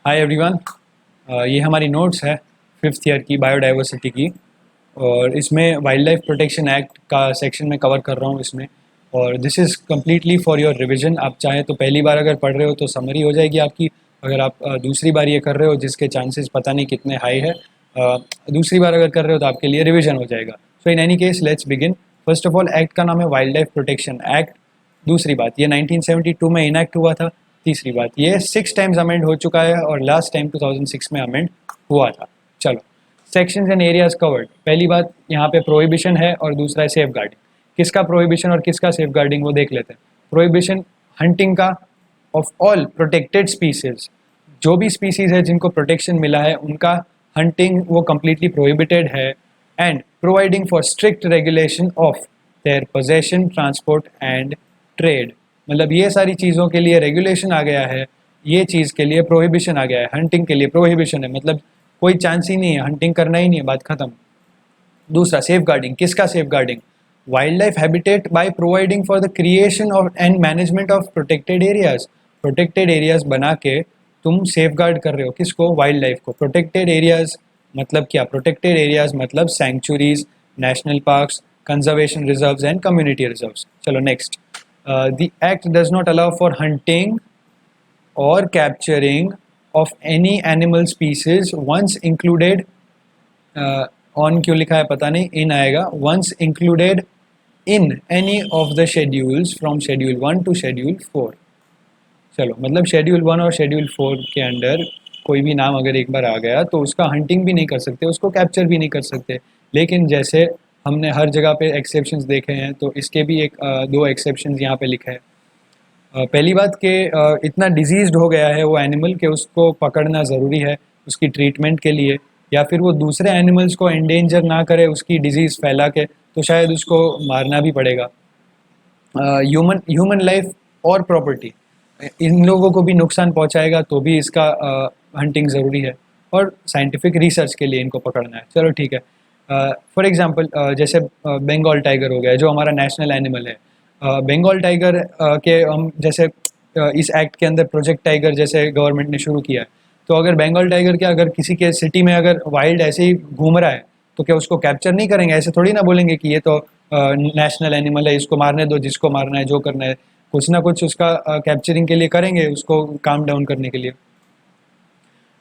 Hi everyone. ये हमारी notes है फिफ्थ ईयर की बायोडाइवर्सिटी की। और इसमें वाइल्ड लाइफ प्रोटेक्शन एक्ट का सेक्शन में कवर कर रहा हूँ इसमें। और this is completely for your revision. आप चाहें तो पहली बार अगर पढ़ रहे हो तो समरी हो जाएगी आपकी। अगर आप दूसरी बार ये कर रहे हो जिसके चांसेस पता नहीं कितने हाई है, दूसरी बार अगर कर रहे हो तो आपके लिए रिविजन हो जाएगा। So in any case let's begin. First of all act का नाम है वाइल्ड लाइफ प्रोटेक्शन एक्ट। दूसरी बात, ये 1972 में इनैक्ट हुआ था। तीसरी बात, ये 6 टाइम्स अमेंड हो चुका है और लास्ट टाइम 2006 में अमेंड हुआ था। चलो, सेक्शंस एंड एरियाज कवर्ड। पहली बात, यहाँ पे प्रोहिबिशन है और दूसरा है सेफ गार्डिंग। किसका प्रोहिबिशन और किसका सेफ गार्डिंग वो देख लेते हैं। प्रोहिबिशन हंटिंग का ऑफ ऑल प्रोटेक्टेड स्पीसीज। जो भी स्पीसीज है जिनको प्रोटेक्शन मिला है उनका हंटिंग वो कम्प्लीटली प्रोहिबिटेड है। And providing for strict regulation of their possession, transport and trade. मतलब ये सारी चीज़ों के लिए रेगुलेशन आ गया है, ये चीज़ के लिए प्रोहिबिशन आ गया है। हंटिंग के लिए प्रोहिबिशन है, मतलब कोई चांस ही नहीं है, हंटिंग करना ही नहीं है, बात खत्म। दूसरा सेफ गार्डिंग। किसका safeguarding? Wildlife habitat by providing for the creation of and management of protected areas. Protected areas बना के तुम सेफ गार्ड कर रहे हो किसको? वाइल्ड लाइफ को। प्रोटेक्टेड एरियाज मतलब क्या? प्रोटेक्टेड एरियाज मतलब sanctuaries, national parks, conservation reserves and community reserves. चलो next. The act does not allow for hunting or capturing of any animal species once included, on क्यों लिखा है पता नहीं, इन आएगा, once included in any of the schedules from schedule 1 to schedule 4। चलो, मतलब schedule 1 और शेड्यूल 4 के अंडर कोई भी नाम अगर एक बार आ गया तो उसका हंटिंग भी नहीं कर सकते, उसको कैप्चर भी नहीं कर सकते। लेकिन जैसे हमने हर जगह पे एक्सेप्शंस देखे हैं तो इसके भी दो एक्सेप्शंस यहाँ पे लिखे हैं। पहली बात कि इतना डिजीज्ड हो गया है वो एनिमल कि उसको पकड़ना ज़रूरी है उसकी ट्रीटमेंट के लिए, या फिर वो दूसरे एनिमल्स को एंडेंजर ना करे उसकी डिजीज़ फैला के, तो शायद उसको मारना भी पड़ेगा। ह्यूमन लाइफ और प्रॉपर्टी, इन लोगों को भी नुकसान पहुंचाएगा तो भी इसका हंटिंग ज़रूरी है। और साइंटिफिक रिसर्च के लिए इनको पकड़ना है। चलो ठीक है। फॉर एग्जांपल जैसे बंगाल टाइगर हो गया जो हमारा नेशनल एनिमल है। बंगाल टाइगर के हम जैसे इस एक्ट के अंदर प्रोजेक्ट टाइगर जैसे गवर्नमेंट ने शुरू किया है, तो अगर बंगाल टाइगर के अगर किसी के सिटी में अगर वाइल्ड ऐसे ही घूम रहा है तो क्या उसको कैप्चर नहीं करेंगे? ऐसे थोड़ी ना बोलेंगे कि ये तो नेशनल एनिमल है, इसको मारने दो, जिसको मारना है, जो करना है, कुछ ना कुछ उसका कैप्चरिंग के लिए करेंगे, उसको काम डाउन करने के लिए।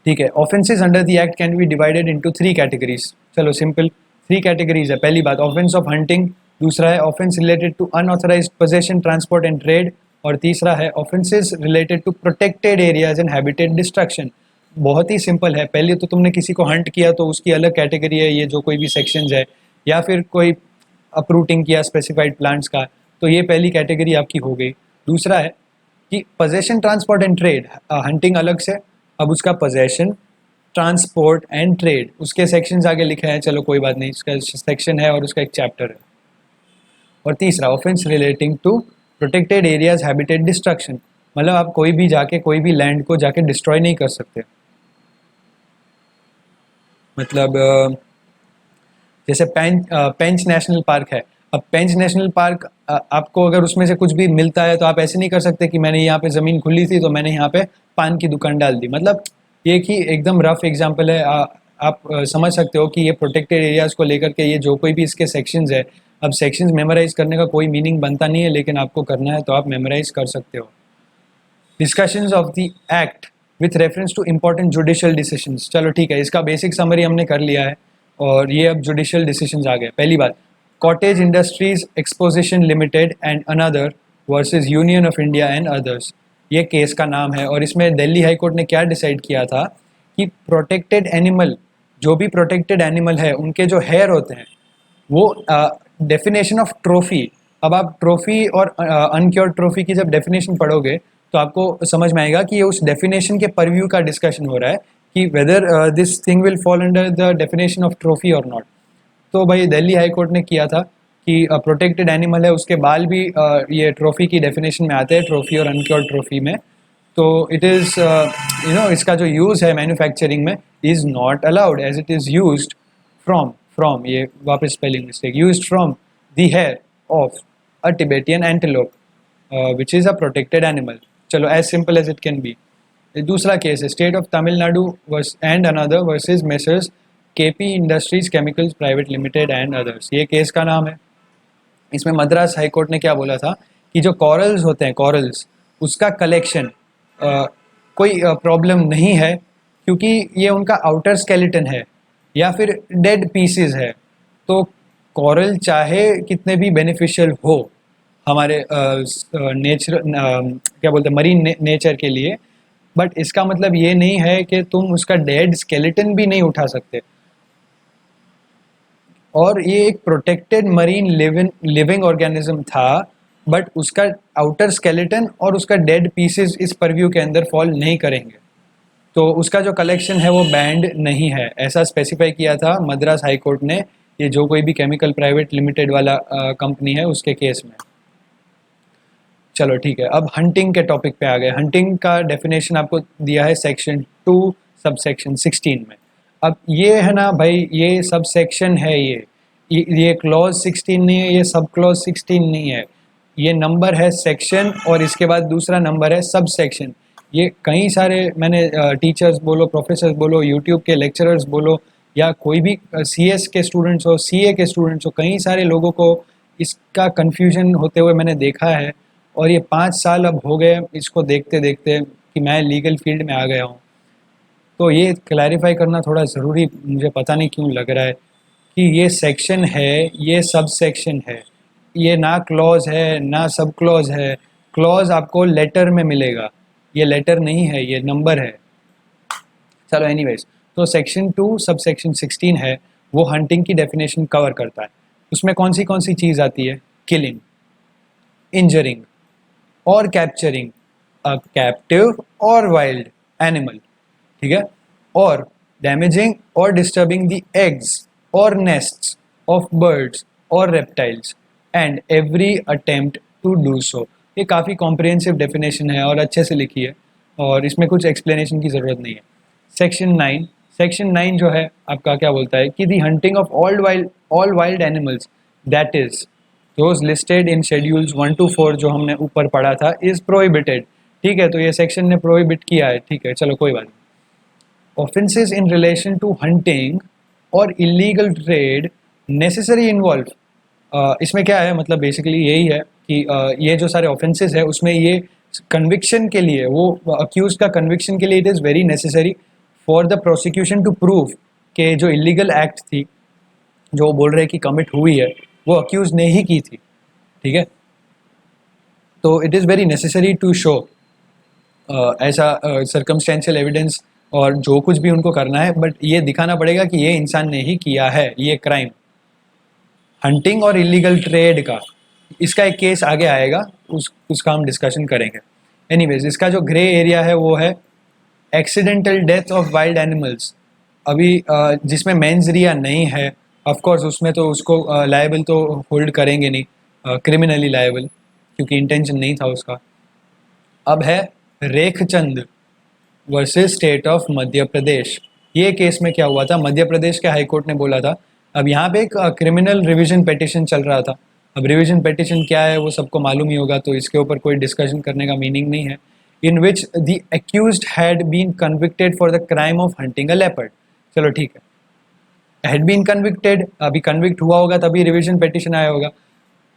ठीक है। Offences under the act can be divided into 3 categories. चलो सिंपल 3 कैटेगरीज है। पहली बात, ऑफेंस ऑफ हंटिंग। दूसरा है offence related to unauthorised possession, transport and trade. और तीसरा है offences related to protected areas and habitat destruction. बहुत ही सिंपल है। पहले तो तुमने किसी को हंट किया तो उसकी अलग कैटेगरी है, ये जो कोई भी सेक्शंस है, या फिर कोई अपरूटिंग किया स्पेसिफाइड प्लांट्स का, तो ये पहली कैटेगरी आपकी हो गई। दूसरा है कि possession, transport and trade. Hunting अलग से, अब उसका पोजेशन, ट्रांसपोर्ट एंड ट्रेड उसके सेक्शंस आगे लिखे हैं। चलो कोई बात नहीं, इसका सेक्शन है और उसका एक चैप्टर है। और तीसरा offence relating to protected areas habitat destruction, मतलब आप कोई भी जाके कोई भी लैंड को जाके डिस्ट्रॉय नहीं कर सकते। मतलब जैसे पेंच नेशनल पार्क है। अब पेंच नेशनल पार्क, आपको अगर उसमें से कुछ भी मिलता है तो आप ऐसे नहीं कर सकते कि मैंने यहाँ पे ज़मीन खुली थी तो मैंने यहाँ पे पान की दुकान डाल दी। मतलब ये कि एकदम रफ एग्जांपल है। आप समझ सकते हो कि ये प्रोटेक्टेड एरियाज़ को लेकर के ये जो कोई भी इसके सेक्शंस है, अब सेक्शंस मेमोराइज करने का कोई मीनिंग बनता नहीं है, लेकिन आपको करना है तो आप मेमोराइज कर सकते हो। Discussions of the act with reference to important judicial decisions. चलो ठीक है, इसका बेसिक समरी हमने कर लिया है और ये अब जुडिशियल डिसीजंस आ गए। पहली बात, cottage industries exposition limited and another versus union of India and others, ये केस का नाम है। और इसमें दिल्ली हाई कोर्ट ने क्या डिसाइड किया था कि प्रोटेक्टेड एनिमल, जो भी प्रोटेक्टेड एनिमल है उनके जो हेयर होते हैं वो डेफिनेशन ऑफ ट्रॉफी। अब आप ट्रॉफी और अनक्योर्ड ट्रॉफी की जब डेफिनेशन पढ़ोगे तो आपको समझ में आएगा कि ये उस डेफिनेशन के परव्यू का डिस्कशन हो रहा है कि whether this thing will fall under the definition of trophy और नॉट। तो भाई दिल्ली हाई कोर्ट ने किया था कि प्रोटेक्टेड एनिमल है उसके बाल भी ये ट्रॉफी की डेफिनेशन में आते हैं, ट्रॉफी और अनक्योर्ड ट्रॉफी में। तो इट इज़ इसका जो यूज़ है मैन्युफैक्चरिंग में is not allowed as it is used from ये वापस spelling mistake, used from the hair of a Tibetan antelope which is a protected animal. चलो as simple as it can be. दूसरा case है state of Tamil Nadu versus and another versus Messrs K P industries chemicals private limited and others, ये case का नाम है। इसमें Madras high court ने क्या बोला था कि जो कॉरल्स होते हैं, कॉरल्स, उसका कलेक्शन कोई प्रॉब्लम नहीं है, क्योंकि ये उनका आउटर स्केलेटन है या फिर डेड पीसेस है। तो कॉरल चाहे कितने भी बेनिफिशियल हो हमारे नेचर क्या बोलते हैं मरीन नेचर के लिए, बट इसका मतलब ये नहीं है कि तुम उसका डेड स्केलेटन भी नहीं उठा सकते। और ये एक प्रोटेक्टेड मरीन लिविंग ऑर्गेनिज्म था, बट उसका आउटर स्केलेटन और उसका डेड पीसेस इस परव्यू के अंदर फॉल नहीं करेंगे, तो उसका जो कलेक्शन है वो बैंड नहीं है, ऐसा स्पेसिफाई किया था मद्रास हाई कोर्ट ने, ये जो कोई भी केमिकल प्राइवेट लिमिटेड वाला कंपनी है उसके केस में। चलो ठीक है, अब हंटिंग के टॉपिक पे आ गए। हंटिंग का डेफिनेशन आपको दिया है सेक्शन 2 सब सेक्शन 16 में। अब ये है ना भाई, ये सब सेक्शन है, ये क्लॉज 16 नहीं है, ये सब क्लॉज 16 नहीं है, ये नंबर है सेक्शन और इसके बाद दूसरा नंबर है सब सेक्शन। ये कई सारे मैंने टीचर्स बोलो, प्रोफेसर्स बोलो, यूट्यूब के लेक्चरर्स बोलो, या कोई भी CS के स्टूडेंट्स हो, CA के स्टूडेंट्स हो, कई सारे लोगों को इसका कन्फ्यूजन होते हुए मैंने देखा है। और ये 5 साल अब हो गए इसको देखते देखते कि मैं लीगल फील्ड में आ गया हूँ। तो ये क्लैरिफाई करना थोड़ा ज़रूरी मुझे पता नहीं क्यों लग रहा है कि ये सेक्शन है, ये सब सेक्शन है, ये ना क्लॉज है ना सब क्लॉज है। क्लॉज आपको लेटर में मिलेगा, ये लेटर नहीं है, ये नंबर है। चलो एनीवेज, तो सेक्शन 2 सब सेक्शन 16 है, वो हंटिंग की डेफिनेशन कवर करता है। उसमें कौन सी चीज़ आती है? किलिंग, इंजरिंग और कैप्चरिंग अ कैप्टिव और वाइल्ड एनिमल, ठीक है, और डैमेजिंग और डिस्टर्बिंग द एग्स और नेस्ट्स ऑफ बर्ड्स और reptiles and every attempt to do so. ये काफ़ी कॉम्प्रिहेंसिव डेफिनेशन है और अच्छे से लिखी है, और इसमें कुछ एक्सप्लेनेशन की ज़रूरत नहीं है। सेक्शन 9 जो है आपका क्या बोलता है कि the hunting of all wild animals that is those listed in schedules 1 to 4 जो हमने ऊपर पढ़ा था इज प्रोहिबिटेड। ठीक है, तो ये सेक्शन ने प्रोहिबिट किया है, ठीक है, चलो कोई बात नहीं। Offences in relation to hunting और इलीगल ट्रेड नेसेसरी इन्वॉल्व, इसमें क्या है, मतलब बेसिकली यही है कि ये जो सारे ऑफेंसेस है उसमें ये कन्विक्शन के लिए, वो अक्यूज का कन्विक्शन के लिए it is very necessary for the prosecution to prove कि जो इलीगल एक्ट थी जो बोल रहे हैं कि कमिट हुई है वो अक्यूज ने ही की थी, ठीक है। तो it is very necessary to show ऐसा सर्कमस्टेंशियल एविडेंस और जो कुछ भी उनको करना है, बट ये दिखाना पड़ेगा कि ये इंसान ने ही किया है ये क्राइम। हंटिंग और इलीगल ट्रेड का इसका एक केस आगे आएगा, उसका हम डिस्कशन करेंगे। एनीवेज, इसका जो ग्रे एरिया है वो है accidental death of wild animals. अभी जिसमें मेंस रिया नहीं है, ऑफ कोर्स उसमें तो उसको लायबल तो होल्ड करेंगे नहीं, क्रिमिनली लायबल, क्योंकि इंटेंशन नहीं था उसका। अब है Rekhchand versus state of Madhya Pradesh. ये केस में क्या हुआ था, मध्य प्रदेश के हाई कोर्ट ने बोला था, अब यहाँ पे एक क्रिमिनल रिवीजन पिटिशन चल रहा था। अब रिवीजन पिटिशन क्या है वो सबको मालूम ही होगा, तो इसके ऊपर कोई डिस्कशन करने का मीनिंग नहीं है। In which the accused had been convicted for the crime of hunting a leopard. चलो ठीक है, हैड बीन कन्विक्टेड, अभी कन्विक्ट हुआ होगा तभी रिवीजन पिटिशन आया होगा।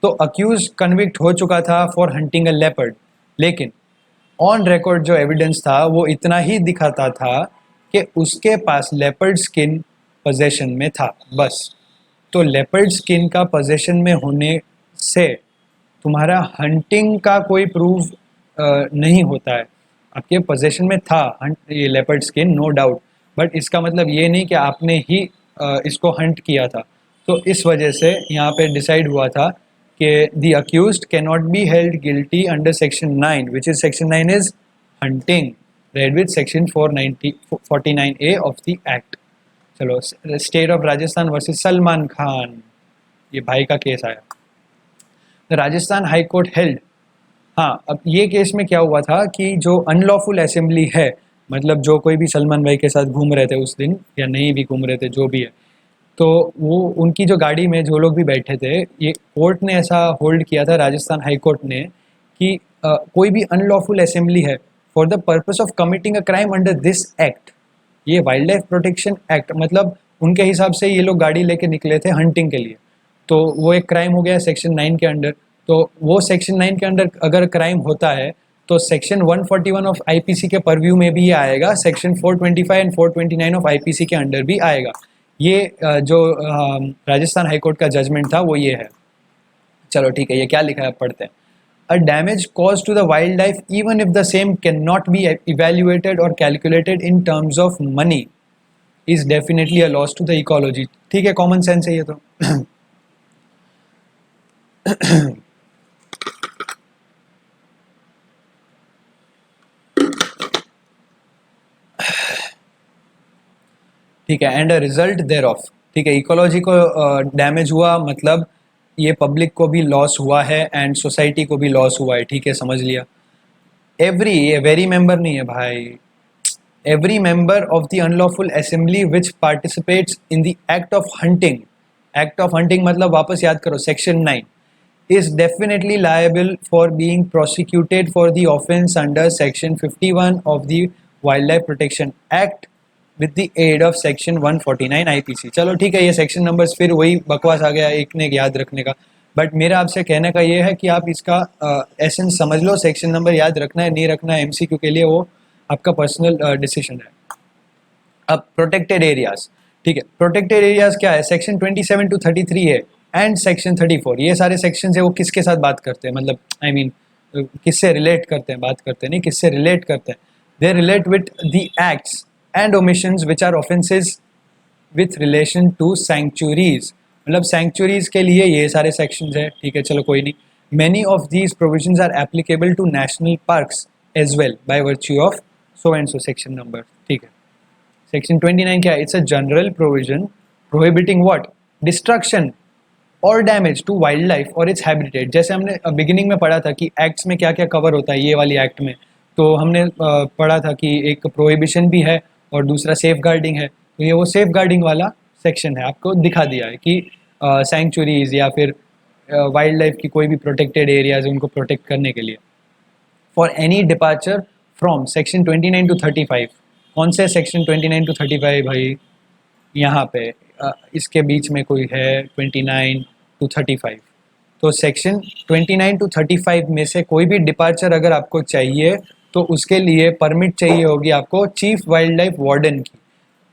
तो अक्यूज कन्विक्ट हो चुका था फॉर हंटिंग अ लेपर्ड, लेकिन ऑन रिकॉर्ड जो एविडेंस था वो इतना ही दिखाता था कि उसके पास लेपर्ड स्किन पोजेशन में था, बस। तो लेपर्ड स्किन का पोजेशन में होने से तुम्हारा हंटिंग का कोई प्रूफ नहीं होता है। आपके पोजेशन में था ये leopard skin, no doubt, but इसका मतलब ये नहीं कि आपने ही इसको हंट किया था। तो इस वजह से यहाँ पे डिसाइड हुआ था कि the accused can not be held guilty under section 9, which is section 9 is hunting, read with section 49A of the act. चलो, state of Rajasthan versus Salman Khan, ये भाई का केस आया। राजस्थान हाई कोर्ट हेल्ड, हाँ, अब ये केस में क्या हुआ था कि जो अनलॉफुल असेंबली है, मतलब जो कोई भी सलमान भाई के साथ घूम रहे थे उस दिन या नहीं भी घूम रहे थे, जो भी है, तो वो उनकी जो गाड़ी में जो लोग भी बैठे थे, ये कोर्ट ने ऐसा होल्ड किया था, राजस्थान हाई कोर्ट ने, कि कोई भी अनलॉफुल असेंबली है for the purpose of committing a crime under this act, ये वाइल्ड लाइफ प्रोटेक्शन एक्ट, मतलब उनके हिसाब से ये लोग गाड़ी लेके निकले थे हंटिंग के लिए, तो वो एक क्राइम हो गया सेक्शन 9 के अंडर। तो वो सेक्शन 9 के अंडर अगर क्राइम होता है तो सेक्शन 141 ऑफ आईपीसी के परव्यू में भी ये आएगा, सेक्शन 425 एंड 429 ऑफ आईपीसी के अंडर भी आएगा। ये जो राजस्थान हाईकोर्ट का जजमेंट था वो ये है। चलो ठीक है, ये क्या लिखा है पढ़ते हैं। A damage caused to the wildlife, even if the same cannot be evaluated or calculated in terms of money, is definitely a loss to the ecology। ठीक है, कॉमन सेंस है ये तो। ठीक है, and a result thereof, ठीक है, ecology को डैमेज हुआ मतलब ये पब्लिक को भी लॉस हुआ है एंड सोसाइटी को भी लॉस हुआ है। ठीक है, समझ लिया। एवरी, ये वेरी मेंबर नहीं है भाई, every member of the unlawful assembly which participates in the act of hunting, act of hunting मतलब वापस याद करो section 9, is definitely liable for being prosecuted for the offence under section 51 of the wildlife protection act with the aid of section 149 IPC। चलो ठीक है, ये section numbers फिर वही बकवास आ गया एक ने याद रखने का, बट मेरा आपसे कहने का ये है कि आप इसका एसेंस समझ लो, सेक्शन नंबर याद रखना है नहीं रखना है एमसीक्यू के लिए वो आपका पर्सनल डिसीजन है। अब प्रोटेक्टेड एरियाज, ठीक है, प्रोटेक्टेड एरियाज क्या है, सेक्शन 27 टू 33 है एंड सेक्शन 34, ये सारे सेक्शन है वो किसके साथ बात करते हैं, मतलब आई मीन किससे रिलेट करते हैं, बात करते हैं नहीं, किससे रिलेट करते हैं, they relate with the acts and omissions which are offences with relation to sanctuaries, मतलब सैंक्चुरीज के लिए ये सारे सेक्शंस है। ठीक है, चलो कोई नहीं। Many of these provisions are applicable to national parks as well by virtue of so and so section number. ठीक है, सेक्शन 29 क्या है, it's a general provision prohibiting what, destruction और डैमेज टू वाइल्ड लाइफ और its habitat. जैसे हमने beginning में पढ़ा था कि एक्ट्स में क्या क्या कवर होता है ये वाली एक्ट में, तो हमने पढ़ा था कि एक प्रोहिबिशन भी है और दूसरा सेफ गार्डिंग है, तो ये वो सेफ गार्डिंग वाला सेक्शन है, आपको दिखा दिया है कि सैंक्चुरीज या फिर वाइल्ड लाइफ की कोई भी प्रोटेक्टेड एरियाज है उनको प्रोटेक्ट करने के लिए। For any departure from section 29 to 35, कौन से सेक्शन 29 टू 35 भाई, यहाँ पे इसके बीच में कोई है 29 टू 35, तो सेक्शन 29 टू 35 में से कोई भी डिपार्चर अगर आपको चाहिए तो उसके लिए परमिट चाहिए होगी आपको चीफ वाइल्ड लाइफ वार्डन की।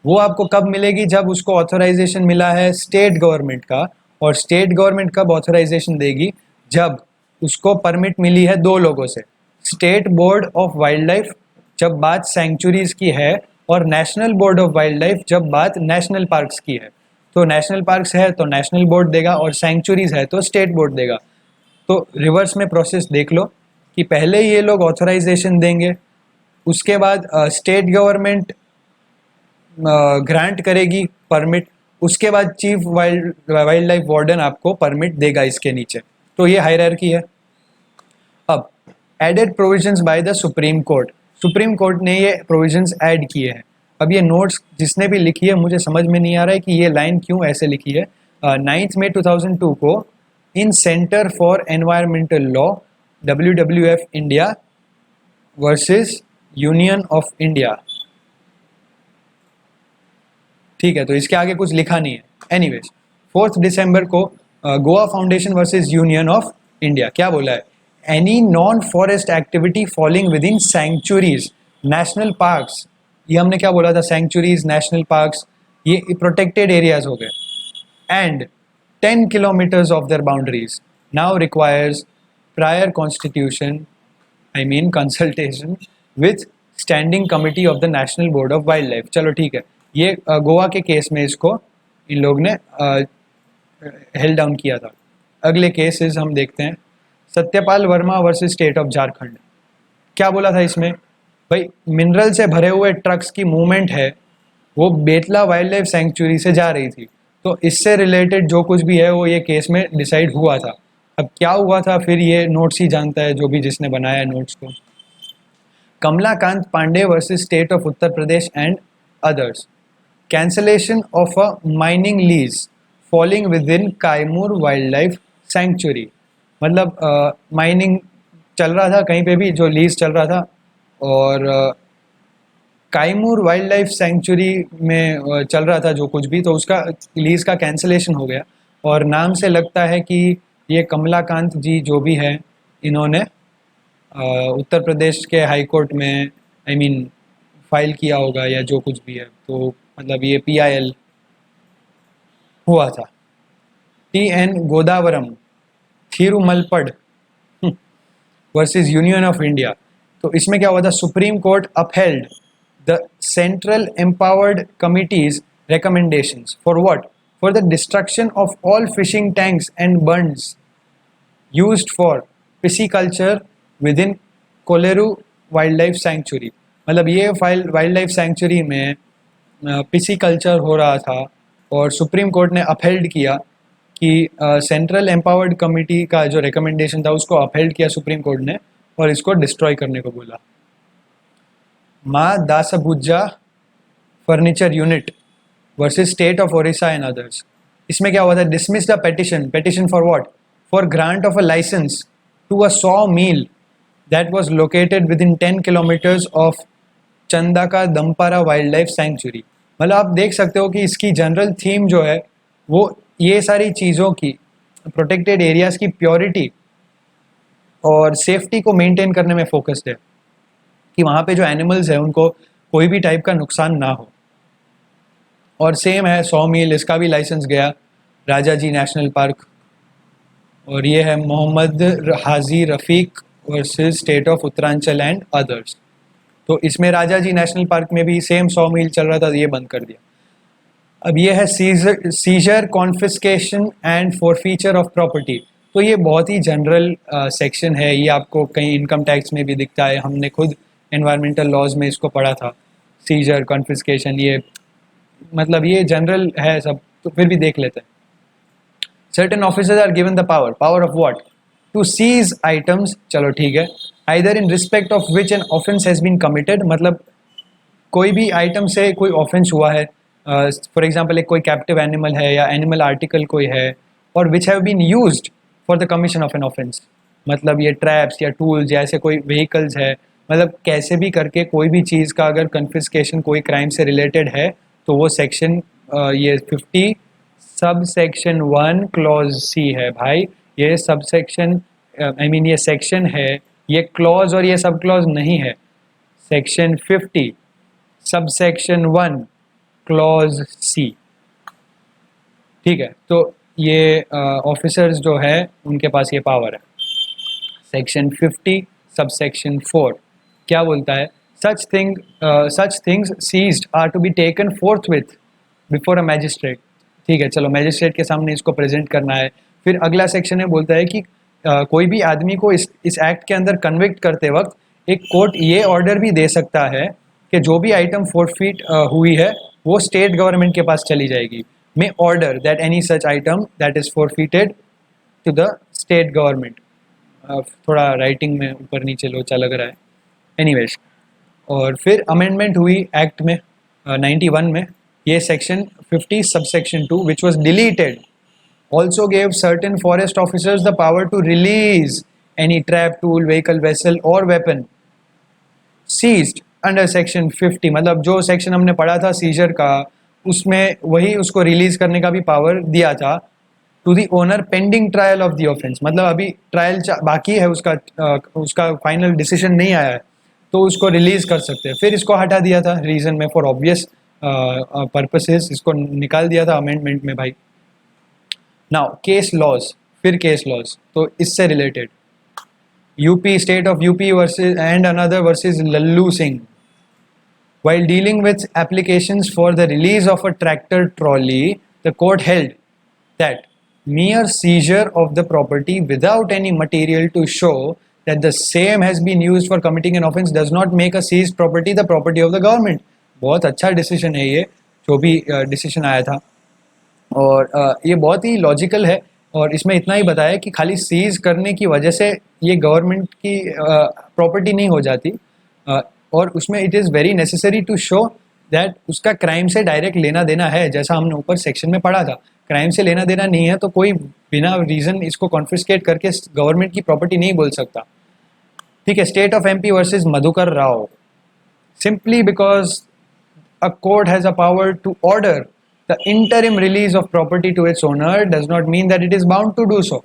वो आपको कब मिलेगी, जब उसको ऑथराइजेशन मिला है स्टेट गवर्नमेंट का, और स्टेट गवर्नमेंट कब ऑथराइजेशन देगी, जब उसको परमिट मिली है दो लोगों से, state board of wild life जब बात सैंक्चुरीज की है, और national board of wild life जब बात नेशनल पार्क्स की है। तो नेशनल पार्क्स है तो नेशनल बोर्ड देगा और सैंक्चुरीज है तो स्टेट बोर्ड देगा। तो रिवर्स में प्रोसेस देख लो कि पहले ये लोग ऑथराइजेशन देंगे, उसके बाद स्टेट गवर्नमेंट ग्रांट करेगी परमिट, उसके बाद चीफ वाइल्ड लाइफ वार्डन आपको परमिट देगा इसके नीचे। तो ये हायरार्की है। अब added provisions by the Supreme Court, Supreme Court ने ये प्रोविजंस ऐड किए हैं। अब ये नोट्स जिसने भी लिखी है मुझे समझ में नहीं आ रहा है कि ये लाइन क्यों ऐसे लिखी है। 9 मई 2002 को in centre for environmental law WWF India versus union of India, ठीक है, तो इसके आगे कुछ लिखा नहीं है। एनीवेज 4 दिसंबर को Goa foundation versus union of India क्या बोला है, any non forest activity falling with in sanctuaries national parks, ये हमने क्या बोला था, सैंक्चुरीज नेशनल पार्क्स ये प्रोटेक्टेड एरियाज हो गए, and 10 kilometres of their boundaries now requires prior constitution I mean consultation with standing committee of the national board of wild life. चलो ठीक है, ये गोवा के केस में इसको इन लोग ने हेल्ड डाउन किया था। अगले केसेस हम देखते हैं, Satyapal Verma versus state of Jharkhand. क्या बोला था इसमें भाई, मिनरल से भरे हुए ट्रक्स की मूवमेंट है वो बेतला वाइल्ड लाइफ सेंचुरी से जा रही थी, तो इससे रिलेटेड जो कुछ भी है वो ये केस में डिसाइड हुआ था। अब क्या हुआ था फिर ये नोट्स ही जानता है जो भी जिसने बनाया है नोट्स को। Kamlakant Pandey versus state of Uttar Pradesh and others, cancellation of a mining lease falling within Kaimur wildlife sanctuary, मतलब माइनिंग चल रहा था कहीं पे भी, जो लीज चल रहा था और काइमूर वाइल्ड लाइफ सेंचुरी में चल रहा था जो कुछ भी, तो उसका लीज का कैंसलेशन हो गया। और नाम से लगता है कि ये कमलाकांत जी जो भी है, इन्होंने उत्तर प्रदेश के हाई कोर्ट में फाइल किया होगा या जो कुछ भी है, तो मतलब ये PIL हुआ था। TN Godavarman Thirumulpad versus union of India. तो इसमें क्या हुआ था, supreme court upheld the central empowered committees recommendations for what? For the destruction of all fishing tanks and bunds used for pisciculture within Kolleru wild life sanctuary. मतलब ये wild life sanctuary में pisciculture हो रहा था और सुप्रीम कोर्ट ने upheld किया कि सेंट्रल एम्पावर्ड कमिटी का जो रिकमेंडेशन था उसको अपहेल्ड किया सुप्रीम कोर्ट ने और इसको डिस्ट्रॉय करने को बोला। Maa Dasabhuja furniture unit versus state of Odisha and others. इसमें क्या हुआ था, dismiss the petition for what? For grant of a licence to a saw mill that was located within 10 kilometres of Chandaka Dampara wildlife sanctuary. मतलब आप देख सकते हो कि इसकी जनरल थीम जो है वो ये सारी चीज़ों की, प्रोटेक्टेड एरियाज की प्योरिटी और सेफ्टी को मेंटेन करने में फोकस्ड है कि वहाँ पे जो एनिमल्स है उनको कोई भी टाइप का नुकसान ना हो। और सेम है 100 मील, इसका भी लाइसेंस गया राजा जी नेशनल पार्क। और ये है Mohammad Haji Rafiq versus state of Uttaranchal and others. तो इसमें राजा जी नेशनल पार्क में भी सेम 100 मील चल रहा था, ये बंद कर दिया। अब ये है seizure confiscation and forfeiture of property. तो ये बहुत ही जनरल सेक्शन है, ये आपको कहीं इनकम टैक्स में भी दिखता है, हमने खुद एनवायरमेंटल लॉज में इसको पढ़ा था। सीजर कॉन्फिस्केशन, ये मतलब ये जनरल है सब, तो फिर भी देख लेते हैं। Certain officers are given the power of what? To seize items, चलो ठीक है, either in respect of which an offence has been committed, मतलब कोई भी आइटम से कोई ऑफेंस हुआ है, फॉर एग्जाम्पल एक कोई कैप्टिव एनिमल है या एनिमल आर्टिकल कोई है, और which have been used for the commission of an offence. मतलब ये ट्रैप्स या टूल्स या ऐसे कोई व्हीकल्स है, मतलब कैसे भी करके कोई भी चीज़ का अगर कन्फिस्केशन कोई क्राइम से रिलेटेड है तो वो सेक्शन ये 50 सब सेक्शन 1 क्लॉज C है भाई। ये सब सेक्शन ये सेक्शन है, ये क्लॉज और ये सब क्लॉज नहीं है। Section 50 sub section 1 clause C, ठीक है। तो ये ऑफिसर्स जो है उनके पास ये पावर है। सेक्शन 50 सब सेक्शन 4 क्या बोलता है? Such things seized are to be taken forthwith before a magistrate. ठीक है, चलो मैजिस्ट्रेट के सामने इसको प्रेजेंट करना है। फिर अगला सेक्शन है, बोलता है कि कोई भी आदमी को इस एक्ट के अंदर कन्विक्ट करते वक्त एक कोर्ट ये ऑर्डर भी दे सकता है कि जो भी आइटम फोरफीट हुई है वो स्टेट गवर्नमेंट के पास चली जाएगी। May order that any such item that is forfeited to the state government. थोड़ा राइटिंग में ऊपर नीचे लोचा लग रहा है, एनीवेज। और फिर अमेंडमेंट हुई एक्ट में 91 में, ये section 50 subsection 2 which was deleted also gave certain forest officers the power to release any trap, tool, vehicle, vessel or weapon seized under section 50। मतलब जो सेक्शन हमने पढ़ा था सीजर का, उसमें वही उसको रिलीज करने का भी पावर दिया था to the owner pending trial of the offence. मतलब अभी ट्रायल बाकी है, उसका फाइनल डिसीजन नहीं आया है तो उसको रिलीज कर सकते हैं। फिर इसको हटा दिया था रीजन में फॉर ऑब्वियस पर्पसेस, इसको निकाल दिया था अमेंडमेंट में भाई। नाउ केस लॉज, फिर केस लॉज तो इससे related UP, state of UP versus and another versus Lallu Singh. While dealing with applications for the release of a tractor trolley, the court held that mere seizure of the property without any material to show that the same has been used for committing an offence does not make a seized property the property of the government। बहुत अच्छा decision है ये, जो भी decision आया था, और ये बहुत ही लॉजिकल है। और इसमें इतना ही बताया कि खाली सीज करने की वजह से ये गवर्नमेंट की प्रॉपर्टी नहीं हो जाती, और उसमें it is very necessary to show that उसका क्राइम से डायरेक्ट लेना देना है। जैसा हमने ऊपर सेक्शन में पढ़ा था, क्राइम से लेना देना नहीं है तो कोई बिना रीज़न इसको कॉन्फिस्केट करके गवर्नमेंट की प्रॉपर्टी नहीं बोल सकता। ठीक है, state of MP versus Madhukar Rao, simply because a court has a power to order the interim release of property to its owner does not mean that it is bound to do so.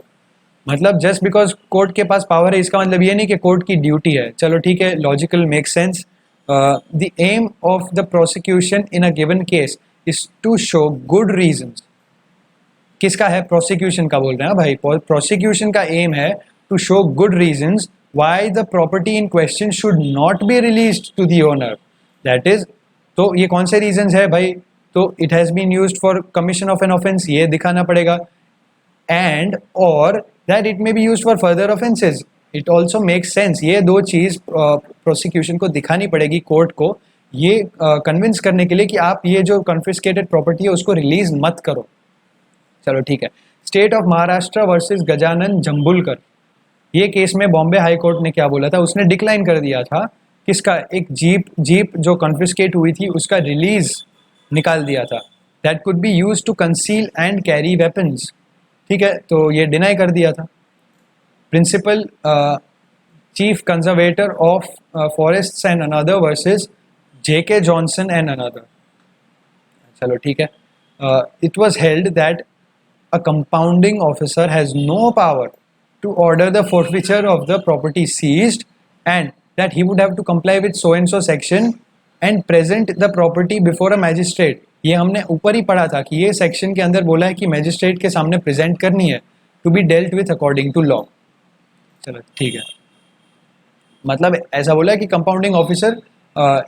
मतलब just because court के पास power है इसका मतलब ये नहीं कि court की duty है. चलो ठीक है, logical make sense. The aim of the prosecution in a given case is to show good reasons. किसका है? प्रोसिक्यूशन का बोल रहे हैं भाई. प्रोसिक्यूशन का एम है to show good reasons why the property in question should not be released to the owner. That is, तो ये कौन से रीजंस है भाई? तो it has been used for commission of an offence, ये दिखाना पड़ेगा. एंड और that it may be used for further offenses. It also makes sense. ये दो चीज़ प्रोसिक्यूशन को दिखानी पड़ेगी कोर्ट को, ये कन्विंस करने के लिए कि आप ये जो कन्फिस्केटेड प्रॉपर्टी है उसको रिलीज मत करो. चलो ठीक है. State of Maharashtra versus Gajanan Jambulkar, ये केस में बॉम्बे हाई कोर्ट ने क्या बोला था? उसने डिक्लाइन कर दिया था किसका? एक जीप जो कन्फिस्केट हुई थी उसका रिलीज निकाल दिया था. That could be used to conceal and carry weapons. ठीक है, तो ये डिनाई कर दिया था. Principal chief conservator of forests and another versus J K Johnson and another. चलो ठीक है. It was held that a compounding officer has no power to order the forfeiture of the property seized and that he would have to comply with so and so section and present the property before a magistrate. ये हमने ऊपर ही पढ़ा था कि ये section के अंदर बोला है कि मैजिस्ट्रेट के सामने प्रेजेंट करनी है to be dealt with according to law. चलो ठीक है, मतलब ऐसा बोला है कि कंपाउंडिंग ऑफिसर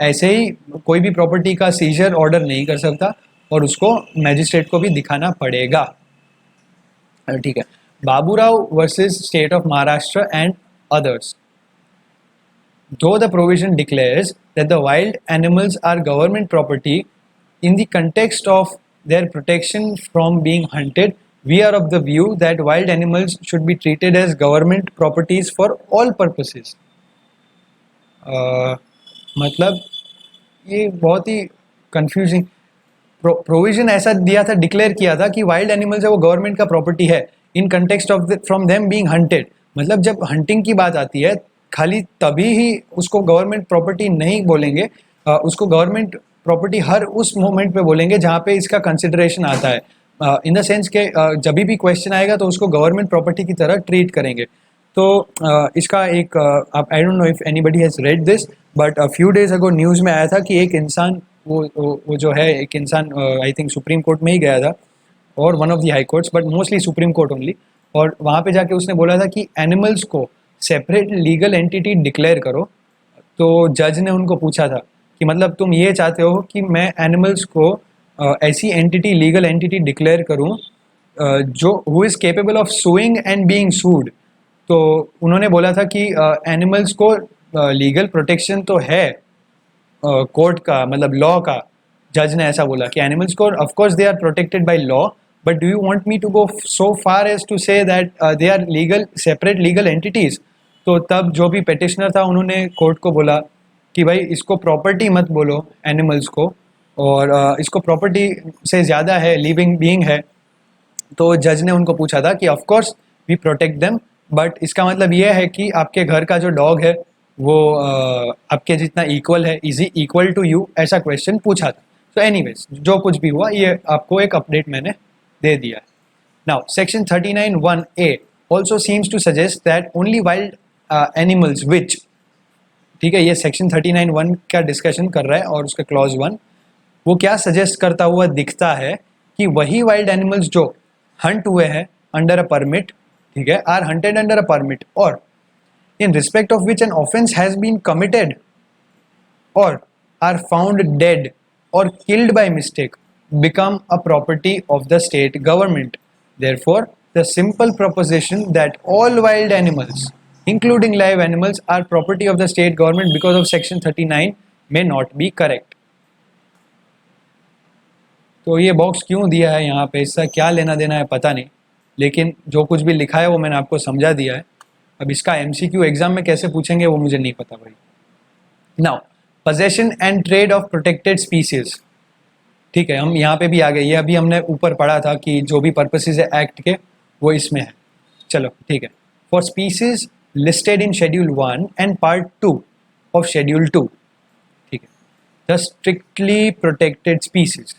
ऐसे ही कोई भी प्रॉपर्टी का सीजर ऑर्डर नहीं कर सकता और उसको मैजिस्ट्रेट को भी दिखाना पड़ेगा. ठीक है. Baburao versus state of Maharashtra and others. Though the provision declares that the wild animals are government property, in the context of their protection from being hunted, we are of the view that wild animals should be treated as government properties for all purposes. मतलब ये बहुत ही confusing provision ऐसा दिया था, declare किया था कि wild animals है वो गवर्नमेंट का प्रॉपर्टी है in context of from them being hunted. मतलब जब हंटिंग की बात आती है खाली तभी ही उसको गवर्नमेंट प्रॉपर्टी नहीं बोलेंगे, उसको गवर्नमेंट प्रॉपर्टी हर उस मोमेंट पे बोलेंगे जहाँ पे इसका कंसिडरेशन आता है. इन द सेंस के जब भी क्वेश्चन आएगा तो उसको गवर्नमेंट प्रॉपर्टी की तरह ट्रीट करेंगे. तो इसका एक आई don't know if anybody has read this but a few days ago news में आया था कि एक इंसान वो जो है एक इंसान आई थिंक सुप्रीम कोर्ट में ही गया था और one of the high courts but mostly supreme court only, और वहाँ पे जाके उसने बोला था कि एनिमल्स को सेपरेट लीगल एंटिटी डिक्लेयर करो. तो जज ने उनको पूछा था कि मतलब तुम ये चाहते हो कि मैं एनिमल्स को ऐसी एंटिटी लीगल एंटिटी डिक्लेयर करूं जो who is capable of suing and being sued. तो उन्होंने बोला था कि एनिमल्स को लीगल प्रोटेक्शन तो है कोर्ट का, मतलब लॉ का. जज ने ऐसा बोला कि एनिमल्स को of course they are protected by law, but do you want me to go so far as to say that they are legal separate legal entities. तो तब जो भी पेटिशनर था उन्होंने कोर्ट को बोला कि भाई इसको प्रॉपर्टी मत बोलो एनिमल्स को, और इसको प्रॉपर्टी से ज़्यादा है, लिविंग बीइंग है. तो जज ने उनको पूछा था कि of course we protect them, but इसका मतलब ये है कि आपके घर का जो डॉग है वो आपके जितना इक्वल है, is he equal to you, ऐसा क्वेश्चन पूछा था. तो एनीवेज जो कुछ भी हुआ ये आपको एक अपडेट मैंने दे दिया है. Now section 39(1)(a also seems to suggest that only wild animals which, ठीक है, ये सेक्शन 39(1) का डिस्कशन कर रहा है और उसका क्लॉज 1 वो क्या सजेस्ट करता हुआ दिखता है कि वही वाइल्ड एनिमल्स जो हंट हुए हैं अंडर अ परमिट, ठीक है, are hunted under a permit और in respect of which an offense has been committed or are found dead or killed by mistake become a property of the state government. Therefore, the simple proposition that all wild animals, including live animals, are property of the state government because of section 39 may not be correct. तो ये box क्यों दिया है यहाँ पे, इसका क्या लेना देना है पता नहीं, लेकिन जो कुछ भी लिखा है वो मैंने आपको समझा दिया है. अब इसका MCQ एग्जाम में कैसे पूछेंगे वो मुझे नहीं पता भाई. Now possession and trade off protected species, ठीक है, हम यहाँ पे भी आ गए. ये अभी हमने ऊपर पढ़ा था कि जो भी पर्पसेस है एक्ट के वो इसमें है. चलो ठीक है. For species listed in Schedule 1 and Part 2 of Schedule 2. ठीक है, the strictly protected species.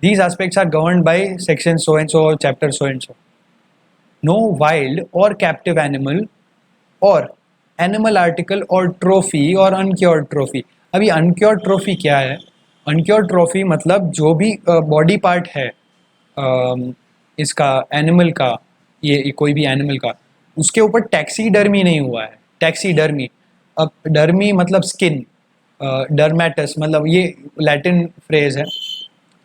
These aspects are governed by section so and so or chapter so and so. No wild or captive animal or animal article or trophy or uncured trophy. अभी uncured trophy क्या है? Uncured trophy मतलब जो भी body part है इसका animal का, ये कोई भी एनिमल का, उसके ऊपर टैक्सीडर्मी नहीं हुआ है. टैक्सीडर्मी, अब डर्मी मतलब स्किन, डर्मेटस मतलब ये लैटिन फ्रेज है,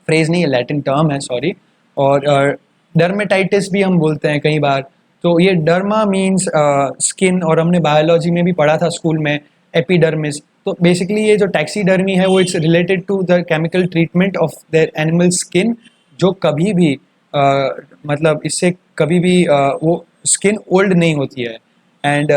फ्रेज नहीं है, लैटिन टर्म है, सॉरी. और डर्मेटाइटिस भी हम बोलते हैं कई बार. तो ये डर्मा मीन्स स्किन, और हमने बायोलॉजी में भी पढ़ा था स्कूल में एपिडर्मिस. तो बेसिकली ये जो टैक्सीडर्मी है वो it's related to the chemical treatment of the animal skin, जो कभी भी मतलब इससे कभी भी वो स्किन ओल्ड नहीं होती है. And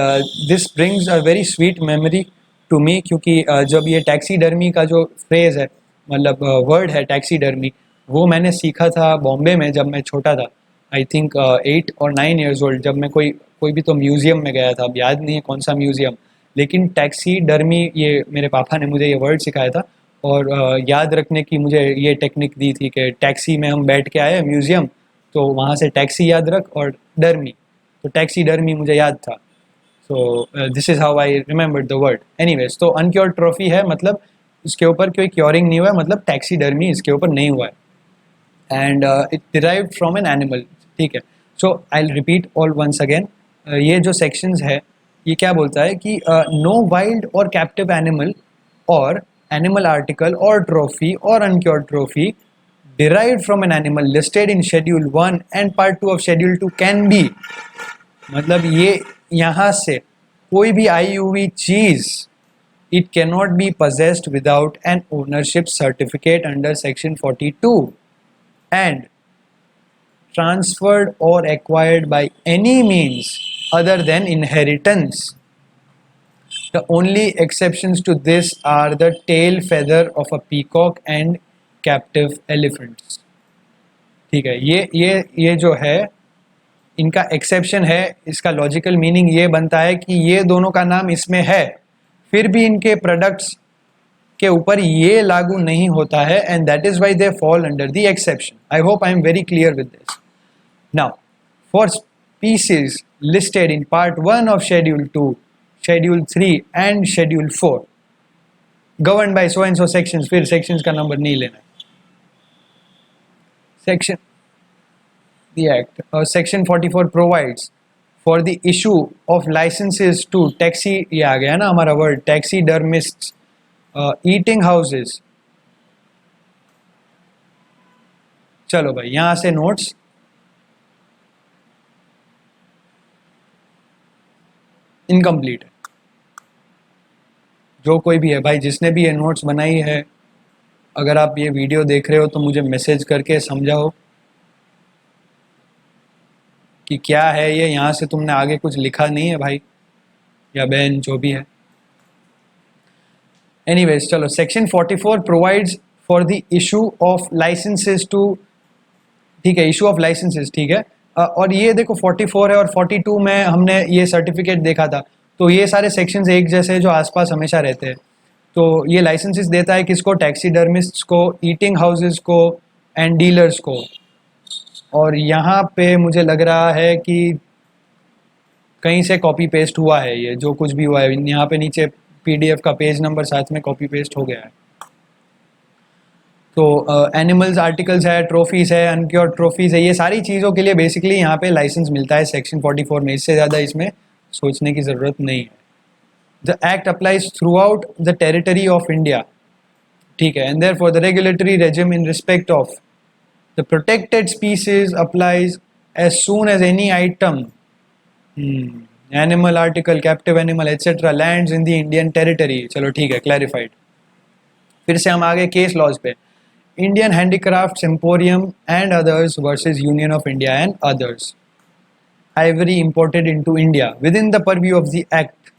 this brings a very sweet memory to me, क्योंकि जब ये टैक्सीडर्मी का जो फ्रेज है, मतलब वर्ड है टैक्सीडर्मी, वो मैंने सीखा था बॉम्बे में जब मैं छोटा था. आई थिंक 8 और 9 ईयर्स ओल्ड, जब मैं कोई भी तो म्यूज़ियम में गया था, अब याद नहीं है कौन सा म्यूज़ियम, लेकिन टैक्सीडर्मी ये मेरे पापा ने मुझे ये वर्ड सिखाया था. और याद रखने की मुझे ये टेक्निक दी थी कि टैक्सी में हम बैठ के आए म्यूज़ियम, तो वहाँ से टैक्सी याद रख और डर्मी, तो टैक्सीडर्मी मुझे याद था. So this is how I remembered the word. Anyways, तो अनक्योर्ड ट्रॉफी है मतलब इसके ऊपर कोई क्योरिंग नहीं हुआ है, मतलब टैक्सीडर्मी इसके ऊपर नहीं हुआ है. And it derived from an animal. ठीक है, so I will repeat all once again. ये जो सेक्शंस है ये क्या बोलता है कि no wild or captive animal or animal article or trophy or uncured trophy derived from an animal listed in Schedule 1 and Part 2 of Schedule 2 can be, मतलब ये यहाँ से कोई भी आई हुई चीज़, it cannot be possessed without an ownership certificate under Section 42 and transferred or acquired by any means other than inheritance. The only exceptions to this are the tail feather of a peacock and captive elephants. ठीक है, ये जो है इनका exception है. इसका logical meaning ये बनता है कि ये दोनों का नाम इसमें है, फिर भी इनके प्रोडक्ट्स के ऊपर ये लागू नहीं होता है, and that is why they fall under the exception. I hope I am very clear with this. Now for species listed in part 1 of schedule 2, Schedule 3 and Schedule 4 governed by so and so sections, फिर sections का number नहीं लेना. Section the Act Section 44 provides for the issue of licenses to taxi, ये आ गया ना हमारा word, taxidermists, eating houses. चलो भाई यहाँ से नोट्स. इनकम्प्लीट है. जो कोई भी है भाई, जिसने भी ये नोट्स बनाई है, अगर आप ये वीडियो देख रहे हो तो मुझे मैसेज करके समझाओ कि क्या है ये. यहाँ से तुमने आगे कुछ लिखा नहीं है भाई या बहन, जो भी है. एनीवेज चलो, section 44 provides for the issue of licences to, ठीक है, इशू ऑफ लाइसेंसेस, ठीक है. और ये देखो 44 है और 42 में हमने ये सर्टिफिकेट देखा था. तो ये सारे सेक्शंस एक जैसे जो आसपास हमेशा रहते हैं. तो ये लाइसेंसेस देता है किसको? टैक्सीडर्मिस्ट्स को, ईटिंग हाउसेस को एंड डीलर्स को. और यहाँ पे मुझे लग रहा है कि कहीं से कॉपी पेस्ट हुआ है, ये जो कुछ भी हुआ है यहाँ पे नीचे पीडीएफ का पेज नंबर साथ में कॉपी पेस्ट हो गया है. तो एनिमल्स आर्टिकल्स है, ट्रॉफीज़ है, अनक्योर्ड ट्रॉफीज़ है, ये सारी चीज़ों के लिए बेसिकली यहाँ पे लाइसेंस मिलता है सेक्शन 44 में. इससे ज़्यादा इसमें सोचने की ज़रूरत नहीं है. The act applies throughout the territory of India, ठीक है, and therefore the regulatory regime in respect of the protected species applies as soon as any item, animal article, captive animal etcetera lands in the Indian territory. चलो ठीक है, clarified. फिर से हम आगे case laws पे. Indian Handicrafts Emporium and others versus Union of India and others. Ivory imported into India within the purview of the Act,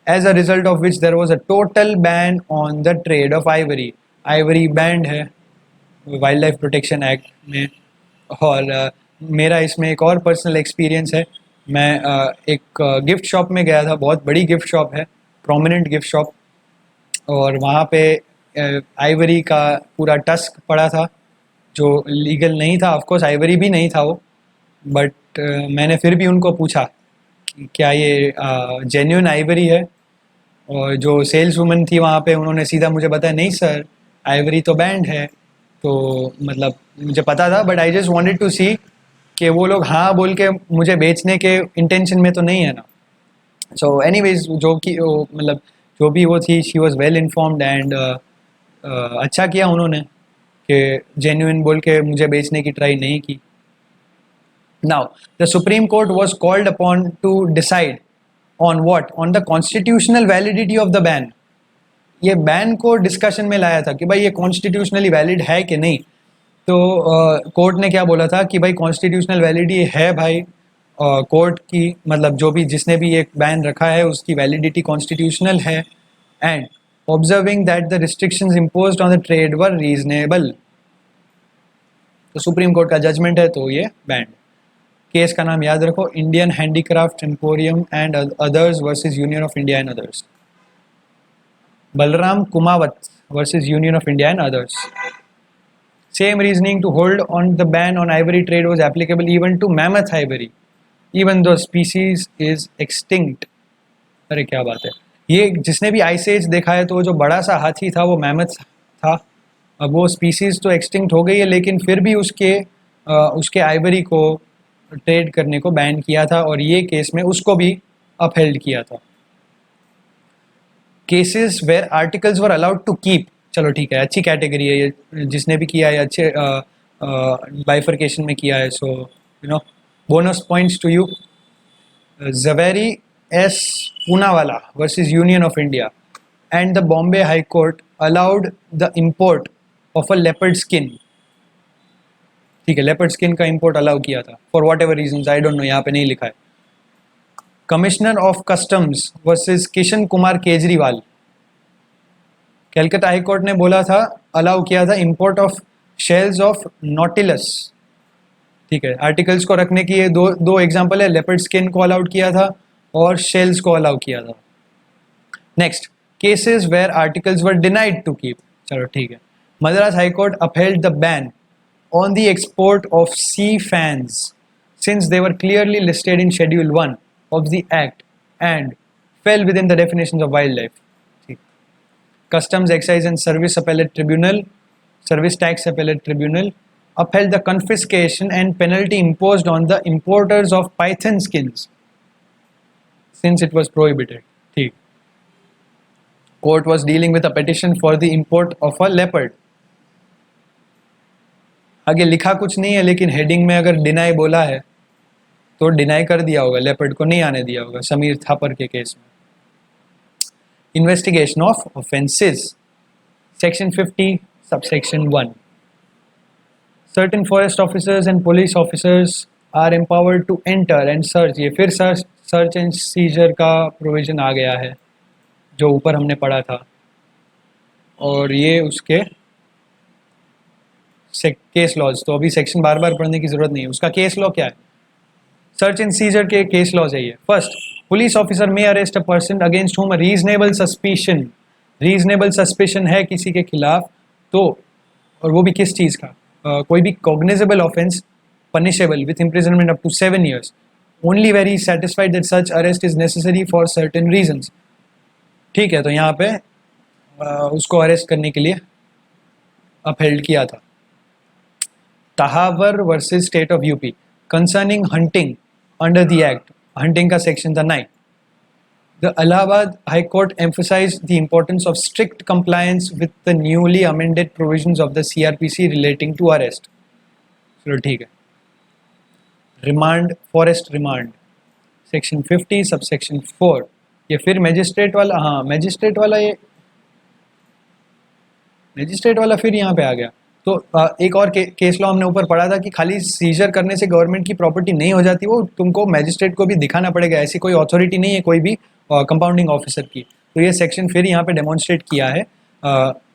as a result of which there was a total ban on the trade of ivory. Ivory banned है wild life protection act में. और मेरा इसमें एक और personal experience है मैं एक गिफ्ट शॉप में गया था, बहुत बड़ी गिफ्ट शॉप है, प्रोमिनेंट गिफ्ट शॉप, और वहाँ पे आइवरी का पूरा टस्क पड़ा था जो लीगल नहीं था, ऑफ कोर्स आइवरी भी नहीं था वो, बट मैंने फिर भी उनको पूछा कि क्या ये जेन्युइन आइवरी है, और जो सेल्स वुमन थी वहाँ पे उन्होंने सीधा मुझे बताया नहीं सर, आइवरी तो बैंड है। तो मतलब मुझे पता था, but I just wanted to see कि वो लोग हाँ बोल के मुझे बेचने के इंटेंशन में तो नहीं है ना। सो एनीवेज जो कि मतलब जो भी वो थी, she was well informed and अच्छा किया उन्होंने कि जेन्युइन बोल के मुझे बेचने की ट्राई नहीं की। Now the Supreme court was called upon two decide on what, on the constitutional validity of the ban. ये बैन को डिस्कशन में लाया था कि भाई ये कॉन्स्टिट्यूशनली वैलिड है कि नहीं। तो कोर्ट ने क्या बोला था कि भाई कॉन्स्टिट्यूशनल वैलिडिटी है भाई, कोर्ट की मतलब जो भी जिसने भी एक बैन रखा है उसकी वैलिडिटी कॉन्स्टिट्यूशनल है, and observing that the restrictions imposed on the trade were reasonable. तो सुप्रीम कोर्ट का जजमेंट है तो ये बैंड। केस का नाम याद रखो, Indian handicraft emporium and others versus union of India and others. Balram Kumawat versus union of India and others. Same reasoning to hold on the ban on ivory trade was applicable even to mammoth ivory, even though species is extinct. अरे क्या बात है, ये जिसने भी ice as देखा है तो वो जो बड़ा सा हाथी था वो मैमथ था। अब वो स्पीसीज तो एक्सटिंक्ट हो गई है, लेकिन फिर भी उसके आइवरी को ट्रेड करने को बैन किया था, और ये केस में उसको भी अपहेल्ड किया था। Cases where articles were allowed to keep, चलो ठीक है, अच्छी कैटेगरी है ये, जिसने भी किया है अच्छे बाइफर्केशन में किया है, so you know bonus points to you. Zaveri S Poonawala versus union of India and the Bombay high court allowed the import of a leopard skin. ठीक है, लेपर्ड स्किन का इंपोर्ट अलाउ किया था for whatever reason, I don't know, यहाँ पे नहीं लिखा है। Commissioner of customs versus Kishan Kumar Kejriwal, Calcutta high court ने बोला था, अलाउ किया था import of shells of Nautilus. ठीक है, आर्टिकल्स को रखने की ये दो एग्जांपल है, लेपर्ड स्किन को अलाउड किया था और शेल्स को अलाउ किया था। Next, cases where articles were denied to keep, चलो ठीक है। Madras high court upheld the ban on the export of sea fans since they were clearly listed in schedule 1 of the act and fell within the definitions of wildlife. Customs, Excise and Service Appellate Tribunal, Service Tax Appellate Tribunal upheld the confiscation and penalty imposed on the importers of python skins since it was prohibited. ठीक. Court was dealing with a petition for the import of a leopard. आगे लिखा कुछ नहीं है, लेकिन heading में अगर deny बोला है तो डिनाई कर दिया होगा, लेपर्ड को नहीं आने दिया होगा समीर थापर के केस में। Investigation of offences, section 50 subsection 1. Certain forest officers and police officers are empowered to enter and search, ये फिर सर्च एंड सीजर का प्रोविजन आ गया है जो ऊपर हमने पढ़ा था, और ये उसके केस लॉज, तो अभी सेक्शन बार बार पढ़ने की जरूरत नहीं है। उसका केस लॉ क्या है, सर्च एंड सीजर के केस लॉज है ये। फर्स्ट, पुलिस ऑफिसर में arrest a person against whom reasonable suspicion, reasonable suspicion है किसी के खिलाफ तो, और वो भी किस चीज़ का, कोई भी cognizable offence punishable with imprisonment up to 7 years, only very satisfied that such arrest is necessary for certain reasons. ठीक है, तो यहाँ पे उसको अरेस्ट करने के लिए अपहेल्ड किया था। Tahawar versus state of UP concerning hunting under the act, hunting का सेक्शन था 9। The Allahabad High Court emphasized the importance of strict compliance with the newly amended provisions of the CRPC relating to arrest. चलो ठीक है। Remand, forest remand, section 50 subsection 4, ये फिर magistrate वाला, हाँ magistrate वाला, ये मैजिस्ट्रेट वाला फिर यहाँ पे आ गया। तो एक और केस लॉ हमने ऊपर पढ़ा था कि खाली सीजर करने से गवर्नमेंट की प्रॉपर्टी नहीं हो जाती, वो तुमको मैजिस्ट्रेट को भी दिखाना पड़ेगा, ऐसी कोई अथॉरिटी नहीं है कोई भी कंपाउंडिंग ऑफिसर की। तो ये सेक्शन फिर यहाँ पे डेमोन्स्ट्रेट किया है,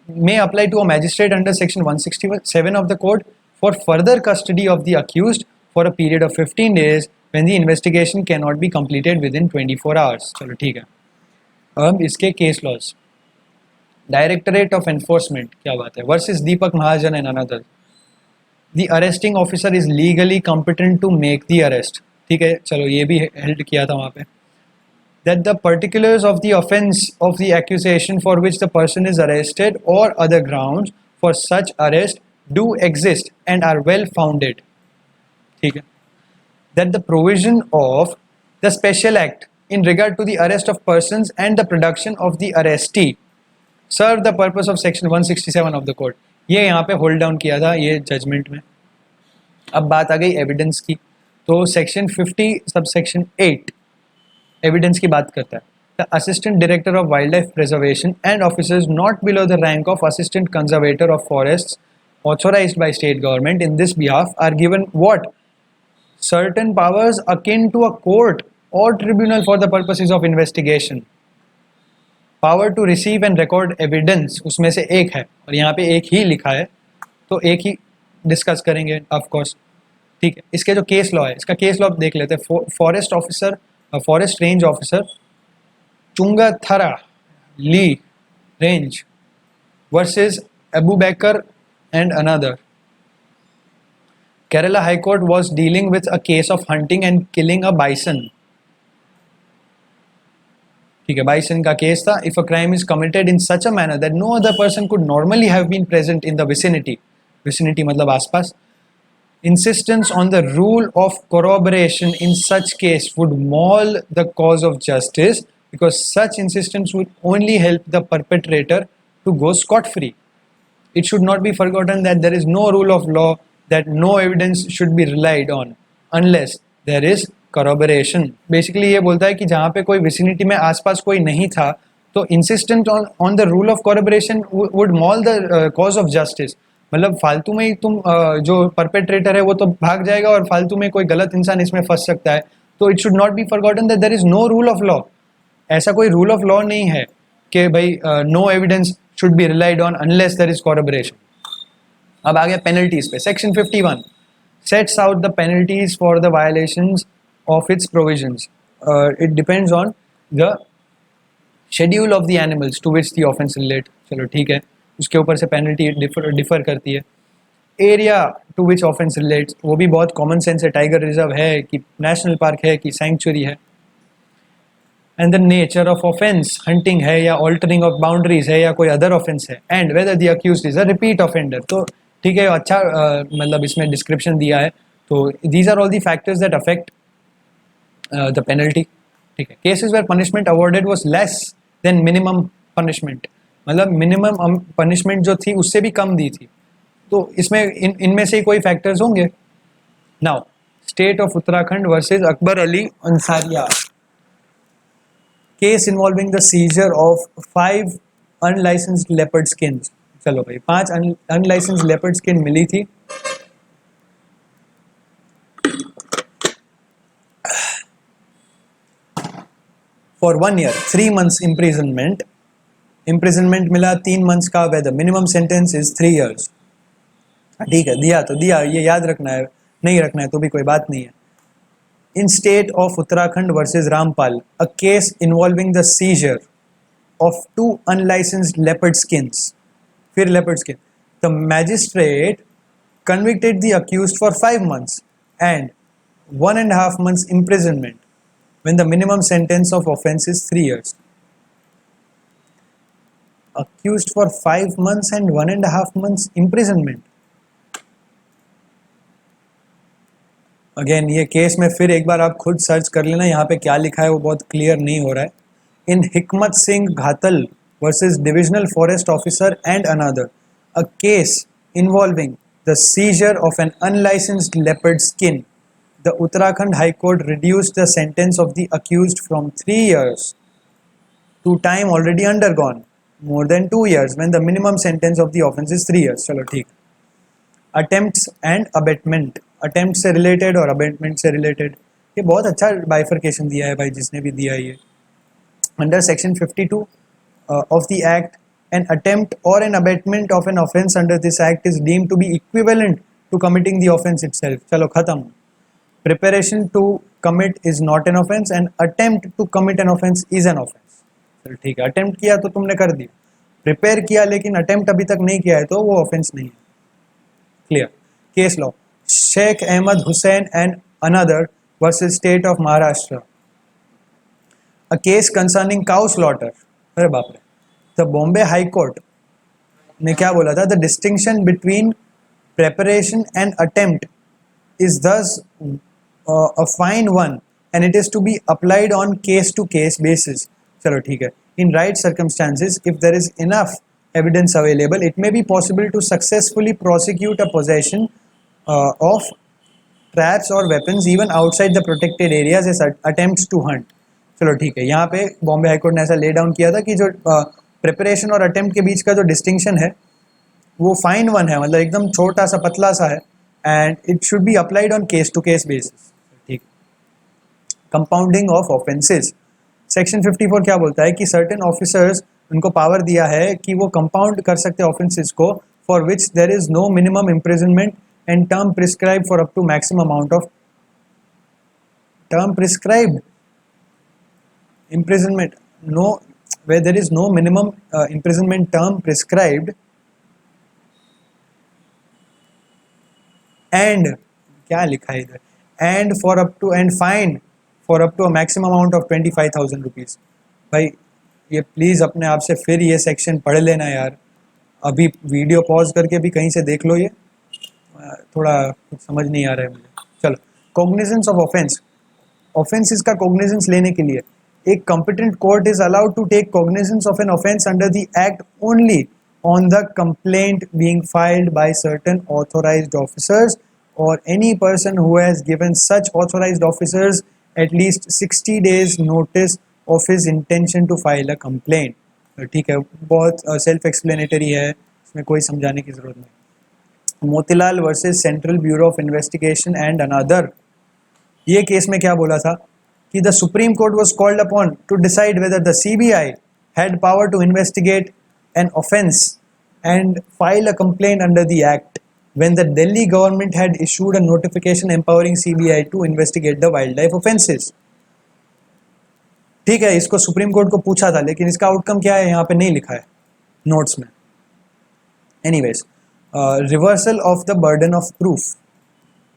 may apply to a magistrate under section 167 of the code for further custody of the accused for a period of 15 days when the investigation cannot be completed within 24 hours. चलो ठीक है. अब इसके case laws. Directorate of enforcement, क्या बात है, versus Deepak Mahajan and another. The arresting officer is legally competent to make the arrest. ठीक है, चलो ये भी हेल्ड किया था वहाँ पे. That the particulars of the offence of the accusation for which the person is arrested or other grounds for such arrest do exist and are well founded. ठीक है. That the provision of the special act in regard to the arrest of persons and the production of the arrestee serve the purpose of section 167 of the code. ये यहाँ पे hold down किया था ये judgement में. अब बात आ गई एविडेंस की. तो सेक्शन 50 सब सेक्शन 8 एविडेंस की बात करता है. The assistant director of wild life preservation and officers not below the rank of assistant conservator of forests authorized by state government in this behalf are given what? Certain powers akin to a court or tribunal for the purposes of investigation. Power to receive and record evidence उसमें से एक है और यहाँ पे एक ही लिखा है तो एक ही डिस्कस करेंगे ऑफ कोर्स. ठीक है, इसके जो केस लॉ है इसका केस लॉ देख लेते हैं. Forest officer, forest range officer Chungathara ली range versus Abu Bakar and another. Kerala High Court was dealing with a case of hunting and killing a bison. ठीक है, bison का केस था. If a crime is committed in such a manner that no other person could normally have been present in the vicinity, vicinity मतलब आसपास, insistence on the rule of corroboration in such case would maul the cause of justice because such insistence would only help the perpetrator to go scot-free. It should not be forgotten that there is no rule of law that no evidence should be relied on unless there is corroboration. Basically ये बोलता है कि जहाँ पे कोई vicinity में आसपास कोई नहीं था तो insistent on the rule of corroboration would maul the cause of justice. मतलब फालतू में ही तुम जो perpetrator है वो तो भाग जाएगा और फालतू में कोई गलत इंसान इसमें फंस सकता है. तो it should not be forgotten that there is no rule of law. ऐसा कोई rule of law नहीं है कि भाई no evidence should be relied on unless there is corroboration. अब आ गया penalties पे. Section 51 sets out the penalties for the violations of its provisions. It depends on the schedule of the animals to which the offence relate. चलो ठीक है, उसके ऊपर से penalty differ करती है. Area to which offence relates वो भी बहुत common sense है. टाइगर रिजर्व है कि national park है कि sanctuary है. And the nature of offence, hunting है या altering of boundaries है या कोई other offence है, and whether the accused is a repeat offender. तो ठीक है, अच्छा मतलब इसमें description दिया है. तो these are all the factors that affect the penalty. ठीक है, cases where punishment awarded was less than minimum punishment, मतलब minimum punishment जो थी उससे भी कम दी थी. तो इसमें इनमें से कोई factors होंगे. Now, state of Uttarakhand versus Akbar Ali Ansariya. Case involving the seizure of 5 unlicensed leopard skins. चलो भाई 5 unlicensed leopard skin मिली थी. For 1 year, 3 months imprisonment. Imprisonment मिला 3 months का. where the minimum sentence is 3 years. ठीक है, दिया तो दिया, ये याद रखना है, नहीं रखना है तो भी कोई बात नहीं है. In state of Uttarakhand versus Rampal, a case involving the seizure of 2 unlicensed leopard skins. फिर leopard skin. The magistrate convicted the accused for 5 months and 1.5 months imprisonment when the minimum sentence of offence is 3 years. Accused for 5 months and 1.5 months imprisonment. Again ये case में फिर एक बार आप खुद search कर लेना, यहाँ पे क्या लिखा है वो बहुत क्लियर नहीं हो रहा है. In Hikmat Singh Ghatal versus divisional forest officer and another, a case involving the seizure of an unlicensed leopard skin, the Uttarakhand high court reduced the sentence of the accused from 3 years to time already undergone more than 2 years when the minimum sentence of the offence is 3 years. चलो ठीक. Attempts and abetment, attempt से related और abetment से related. ये बहुत अच्छा bifurcation दिया है भाई जिसने भी दिया ये. Under section 52 of the act, an attempt or an abetment of an offence under this act is deemed to be equivalent to committing the offence itself. चलो खत्म. Preparation to commit is not an offense and attempt to commit an offense is an offense. चलो ठीक है, attempt किया तो तुमने कर दिया, प्रिपेयर किया लेकिन अटेम्प्ट अभी तक नहीं किया है तो वो ऑफेंस नहीं है. Clear. Case law, Sheikh Ahmed Hussain and another versus state of Maharashtra, a case concerning cow slaughter. अरे बाप रे. द बॉम्बे हाई कोर्ट ने क्या बोला था? The distinction between preparation and attempt is thus a fine one and it is to be applied on case to case basis. चलो ठीक है. In right circumstances, if there is enough evidence available, it may be possible to successfully prosecute a possession of traps or weapons even outside the protected areas as attempts to hunt. चलो ठीक है. यहाँ पे Bombay high court ने ऐसा lay down किया था कि जो प्रिपरेशन और अटेम्प्ट के बीच का जो डिस्टिंक्शन है वो फाइन वन है, मतलब एकदम छोटा सा पतला सा है, and it should be applied on case to case basis. ठीक. कंपाउंडिंग ऑफ ऑफेंसेस, सेक्शन 54 क्या बोलता है कि सर्टेन ऑफिसर्स, उनको पावर दिया है कि वो कंपाउंड कर सकते हैं ऑफेंसेस को for which there is no minimum imprisonment and term prescribe for up to maximum amount of term prescribed imprisonment, no, where there is no minimum imprisonment term prescribed and क्या लिखा है इधर, and for up to and fine for up to a maximum amount of 25,000 rupees. भाई ये please अपने आप से फिर ये सेक्शन पढ़ लेना यार, अभी वीडियो पॉज करके भी कहीं से देख लो, ये थोड़ा कुछ समझ नहीं आ रहा है मुझे. चलो, कॉग्निजेंस ऑफ ऑफेंस, ऑफेंसेस का कॉग्निजेंस लेने के लिए एक competent court is allowed to take cognizance of an offence under the act only on the complaint being filed by certain authorized officers or any person who has given such authorized officers at least 60 days notice of his intention to file a complaint. ठीक है, बहुत self explanatory है, इसमें कोई समझाने की ज़रूरत नहीं. Motilal versus central bureau of investigation and another, ये केस में क्या बोला था कि the Supreme Court was called upon to decide whether the CBI had power to investigate an offence and file a complaint under the act when the Delhi government had issued a notification empowering CBI to investigate the wildlife offences. ठीक है, इसको supreme court को पूछा था लेकिन इसका outcome क्या है यहाँ पे नहीं लिखा है नोट्स में. Anyways, reversal of the burden of proof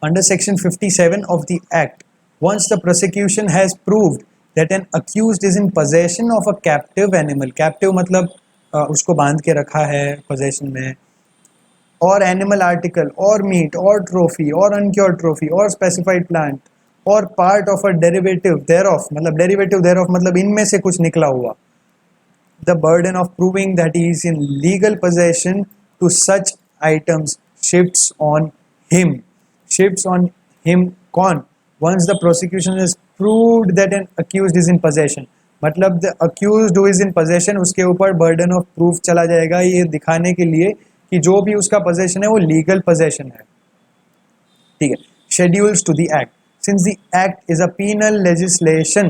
under section 57 of the act. Once the prosecution has proved that an accused is in possession of a captive animal, captive मतलब उसको बांध के रखा है possession में, or animal article, or meat, or trophy, or uncured trophy, or specified plant, or part of a derivative thereof, मतलब derivative thereof मतलब इनमें से कुछ निकला हुआ. The burden of proving that he is in legal possession to such items shifts on him. Shifts on him कौन? Once the prosecution has proved that an accused is in possession, मतलब the accused who is in possession उसके ऊपर burden of proof चला जाएगा ये दिखाने के लिए कि जो भी उसका possession है वो legal possession है. ठीक है. Schedules to the act. Since the act is a penal legislation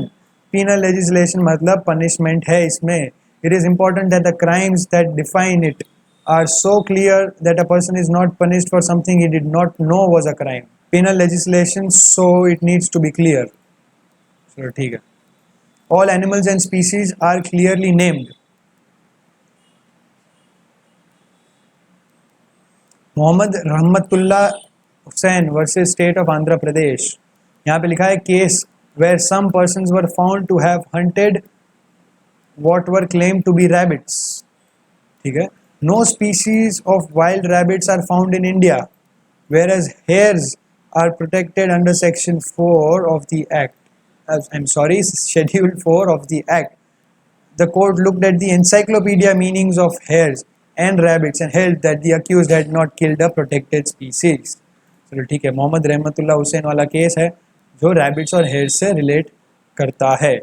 मतलब punishment है इसमें, it is important that the crimes that define it are so clear that a person is not punished for something he did not know was a crime. Penal legislation, so it needs to be clear. So ठीक है. All animals and species are clearly named. Mohammad Rahmatullah Hussain versus state of Andhra Pradesh. यहाँ पे लिखा है case where some persons were found to have hunted what were claimed to be rabbits. ठीक है. No species of wild rabbits are found in India, whereas hares are protected under section 4 of the act. Schedule 4 of the act. The court looked at the encyclopedia meanings of hares and rabbits and held that the accused had not killed a protected species. चलो ठीक है, मोहम्मद रहमतुल्लाह हुसैन वाला case है जो rabbits और hairs से relate करता है.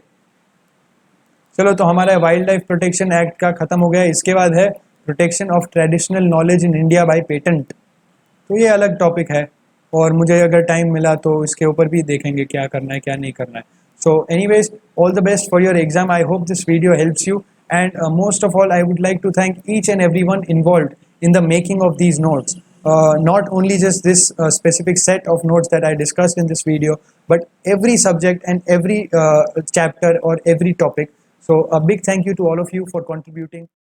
चलो तो हमारा वाइल्ड लाइफ प्रोटेक्शन एक्ट का ख़त्म हो गया. इसके बाद है protection of traditional knowledge in India by patent. तो ये अलग टॉपिक है और मुझे अगर टाइम मिला तो इसके ऊपर भी देखेंगे क्या करना है क्या नहीं करना है. So anyways, all the best for your exam. I hope this video helps you and most of all I would like to thank each and everyone involved in the making of these notes. not only just this specific set of notes that I discussed in this video, but every subject and every chapter or every topic. So a big thank you to all of you for contributing.